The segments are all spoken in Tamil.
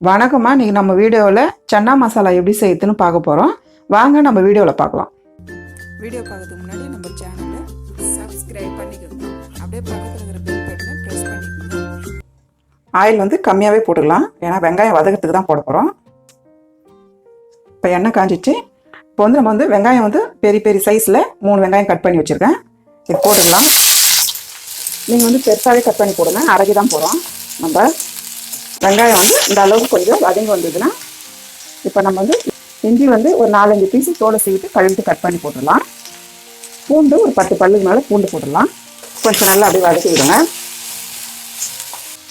வணக்கம்மா. இன்னைக்கு நம்ம வீடியோவில் சன்னா மசாலா எப்படி செய்யுதுன்னு பார்க்க போகிறோம். வாங்க நம்ம வீடியோவில் பார்க்கலாம். வீடியோ பார்க்கறதுக்கு முன்னாடி நம்ம சேனலை சப்ஸ்கிரைப் பண்ணிக்கோங்க. அப்படியே பக்கத்தில் இருக்கிற பெல் பட்டனை ப்ரெஸ் பண்ணிக்கோங்க. ஆயில் வந்து கம்மியாகவே போட்டுக்கலாம், ஏன்னா வெங்காயம் வதக்கிறதுக்கு தான் போட போகிறோம். இப்போ எண்ணெய் காஞ்சிச்சு. இப்போ வந்து நம்ம வந்து வெங்காயம் வந்து பெரிய பெரிய சைஸில் 3 வெங்காயம் கட் பண்ணி வச்சுருக்கேன். இது போட்டுக்கலாம். நீங்கள் வந்து பெருசாகவே கட் பண்ணி போடுங்க, அரைக்கி தான் போகிறோம். நம்ம வெங்காயம் வந்து இந்த அளவுக்கு கொஞ்சம் வதங்கி வந்ததுன்னா இப்போ நம்ம வந்து இஞ்சி வந்து ஒரு 4-5 பீஸு தோலை சீவிட்டு கழுவிட்டு கட் பண்ணி போட்டுடலாம். பூண்டு ஒரு 10 பல்லுக்கு மேலே பூண்டு போட்டுடலாம். கொஞ்சம் நல்லா அப்படியே வதக்கி விடுங்க.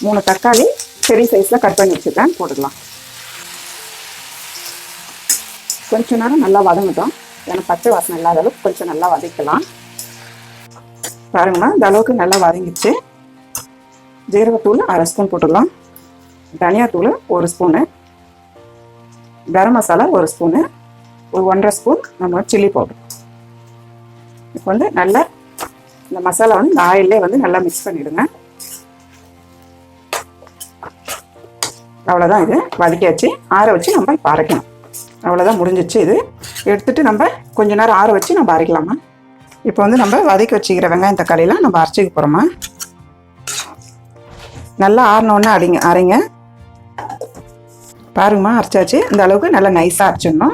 3 தக்காளி பெரிய சைஸில் கட் பண்ணி வச்சுருக்கேன், போட்டுடலாம். கொஞ்சம் நேரம் நல்லா வதங்கட்டும், ஏன்னா பச்சை வாசனை இல்லாத அளவுக்கு கொஞ்சம் நல்லா வதக்கலாம். பாருங்கம்மா, இந்த அளவுக்கு நல்லா வதங்கிடுச்சு. ஜீரகத்தூள் 1/2 ஸ்பூன் போட்டுடலாம். தனியாத்தூள் 1 ஸ்பூனு, கரம் மசாலா 1 ஸ்பூனு, ஒரு 1.5 ஸ்பூன் நம்ம சில்லி பவுடர். இப்போ வந்து நல்லா இந்த மசாலா வந்து இந்த ஆயிலே வந்து நல்லா மிக்ஸ் பண்ணிவிடுங்க. அவ்வளோதான், இது வதக்கியாச்சு. ஆற வச்சு நம்ம இப்போ அரைக்கணும். அவ்வளோதான், முடிஞ்சிச்சு. இது எடுத்துகிட்டு நம்ம கொஞ்ச நேரம் ஆற வச்சு நம்ம அரைக்கலாமா. இப்போ வந்து நம்ம வதக்கி வச்சுக்கிற வெங்காயம் தக்காளியெலாம் நம்ம அரைச்சிக்க போகிறோமா. நல்லா ஆறினோன்னே அரைங்க. பாருங்கம்மா, அரைச்சாச்சு. இந்த அளவுக்கு நல்லா நைஸாக அரைச்சிடணும்.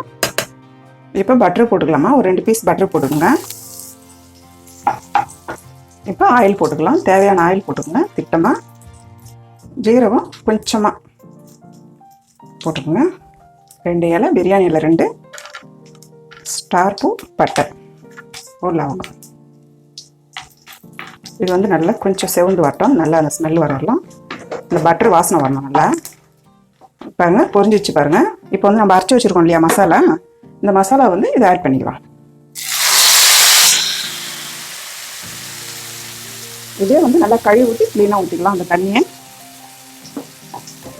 இப்போ பட்டர் போட்டுக்கலாமா, ஒரு 2 பீஸ் பட்டர் போட்டுக்கோங்க. இப்போ ஆயில் போட்டுக்கலாம், தேவையான ஆயில் போட்டுக்கோங்க. திட்டமாக ஜீரகம் கொஞ்சமாக போட்டுக்கோங்க. 2 இலை, பிரியாணி இலை 2, ஸ்டார் பூ, பட்டை, ஒரு லவங்கம். இது வந்து நல்லா கொஞ்சம் செவந்து வரட்டும், நல்லா அந்த ஸ்மெல் வரலாம், இந்த பட்டர் வாசனை வரணும் நல்லா. பாருங்கள், பொரிஞ்சிச்சு பாருங்கள். இப்போ வந்து நம்ம அரைச்சி வச்சுருக்கோம் இல்லையா மசாலா, இந்த மசாலா வந்து இதை ஆட் பண்ணிக்கலாம். இதே வந்து நல்லா கழுவி ஊற்றி க்ளீனாக ஊற்றிக்கலாம் அந்த தண்ணியை.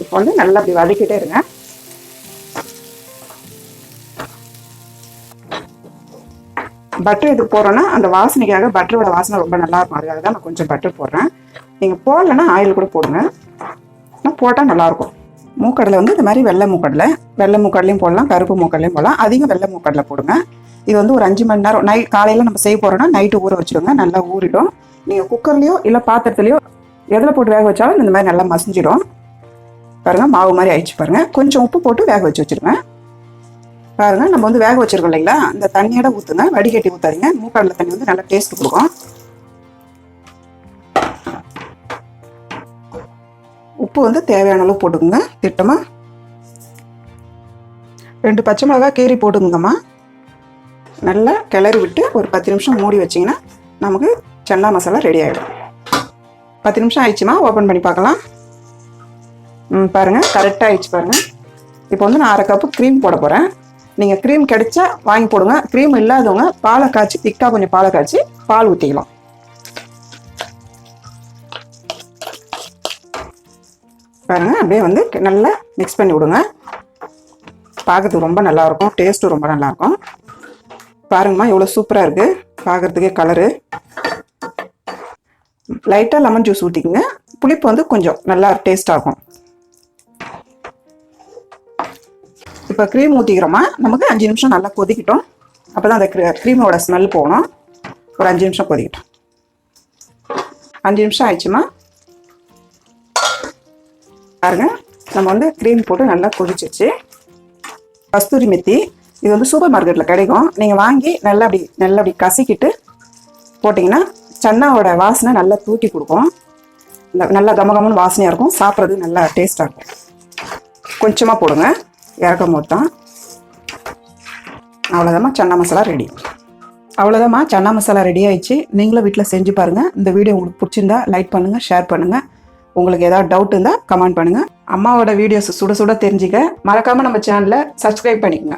இப்போ வந்து நல்லா அப்படி வதக்கிட்டே இருங்க. பட்டர் இது போடுறோன்னா அந்த வாசனைக்காக, பட்டரோட வாசனை ரொம்ப நல்லா இருக்கும், அதுக்காக தான் நான் கொஞ்சம் பட்டர் போடுறேன். நீங்கள் போடலைன்னா ஆயில் கூட போடுங்க, ஆனால் போட்டால் நல்லாயிருக்கும். மூக்கடலை வந்து இந்த மாதிரி வெள்ளை மூக்கடலையும் போடலாம், கருப்பு மூக்கடலையும் போடலாம். அதிகம் வெள்ளை மூக்கடலை போடுங்க. இது வந்து ஒரு 5 மணி நேரம் காலையில் நம்ம செய்ய போகிறோன்னா நைட்டு ஊற வச்சுடுங்க, நல்லா ஊறிடும். நீங்கள் குக்கர்லேயோ இல்லை பாத்திரத்துலையோ எதில் போட்டு வேக வச்சாலும் இந்த மாதிரி நல்லா மசிஞ்சிடும். பாருங்கள், மாவு மாதிரி ஆயிடுச்சு பாருங்கள். கொஞ்சம் உப்பு போட்டு வேக வச்சு வச்சுருங்க. பாருங்கள், நம்ம வந்து வேக வச்சுருக்கோம் இல்லைங்களா, அந்த தண்ணியோட ஊற்றுங்க, வடிகட்டி ஊற்றாதீங்க. மூக்கடலை தண்ணி வந்து நல்லா டேஸ்ட் கொடுக்கும். உப்பு வந்து தேவையான அளவு போட்டுக்கோங்க. திட்டமாக 2 பச்சை மிளகாய் கீரி போட்டுக்கோங்கம்மா. நல்லா கிளறி விட்டு ஒரு 10 நிமிஷம் மூடி வச்சிங்கன்னா நமக்கு சன்னா மசாலா ரெடி ஆகிடும். 10 நிமிஷம் ஆயிடுச்சுமா, ஓப்பன் பண்ணி பார்க்கலாம். பாருங்கள், கரெக்டாக ஆயிடுச்சு பாருங்கள். இப்போ வந்து நான் 1/2 கப்பு க்ரீம் போட போகிறேன். நீங்கள் க்ரீம் கிடைச்சா வாங்கி போடுங்க. க்ரீம் இல்லாதவங்க பாலை காய்ச்சி, திக்காக கொஞ்சம் பாலை காய்ச்சி பால் ஊற்றிக்கலாம். பாருங்கள், அப்படியே வந்து நல்லா மிக்ஸ் பண்ணி விடுங்க. பார்க்கறதுக்கு ரொம்ப நல்லாயிருக்கும், டேஸ்ட்டும் ரொம்ப நல்லாயிருக்கும். பாருங்கம்மா, எவ்வளோ சூப்பராக இருக்குது பார்க்குறதுக்கே. கலரு லைட்டாக லெமன் ஜூஸ் ஊற்றிக்குங்க. புளிப்பு வந்து கொஞ்சம் நல்லா டேஸ்ட்டாக இருக்கும். இப்போ க்ரீம் ஊற்றிக்கிறோமா, நமக்கு 5 நிமிஷம் நல்லா கொதிக்கிட்டோம். அப்போ தான் அந்த க்ரீமோட ஸ்மெல் போகணும். ஒரு 5 நிமிஷம் கொதிக்கிட்டோம். 5 நிமிஷம் ஆயிடுச்சுமா. பாருங்க, நம்ம வந்து க்ரீம் போட்டு நல்லா கொதிச்சிச்சு. கஸ்தூரி மெத்தி இது வந்து சூப்பர் மார்க்கெட்டில் கிடைக்கும். நீங்கள் வாங்கி நல்லா அப்படி கசக்கிட்டு போட்டிங்கன்னா சன்னாவோட வாசனை நல்லா தூக்கி கொடுக்கும். நல்லா கமகமன்னு வாசனையாக இருக்கும், சாப்பிட்றது நல்லா டேஸ்ட்டாக இருக்கும். கொஞ்சமாக போடுங்க, இறக்கும் போது தான். அவ்வளோதாம்மா, சன்னா மசாலா ரெடி. அவ்வளோதாம்மா, சன்னா மசாலா ரெடி ஆயிடுச்சு. நீங்களும் வீட்டில் செஞ்சு பாருங்கள். இந்த வீடியோ உங்களுக்கு பிடிச்சிருந்தா லைக் பண்ணுங்கள், ஷேர் பண்ணுங்கள். உங்களுக்கு ஏதாவது டவுட் இருந்தால் கமெண்ட் பண்ணுங்கள். அம்மாவோட வீடியோஸ் சுட சுட தெரிஞ்சுக்க மறக்காமல் நம்ம சேனலை சப்ஸ்கிரைப் பண்ணிக்கோங்க.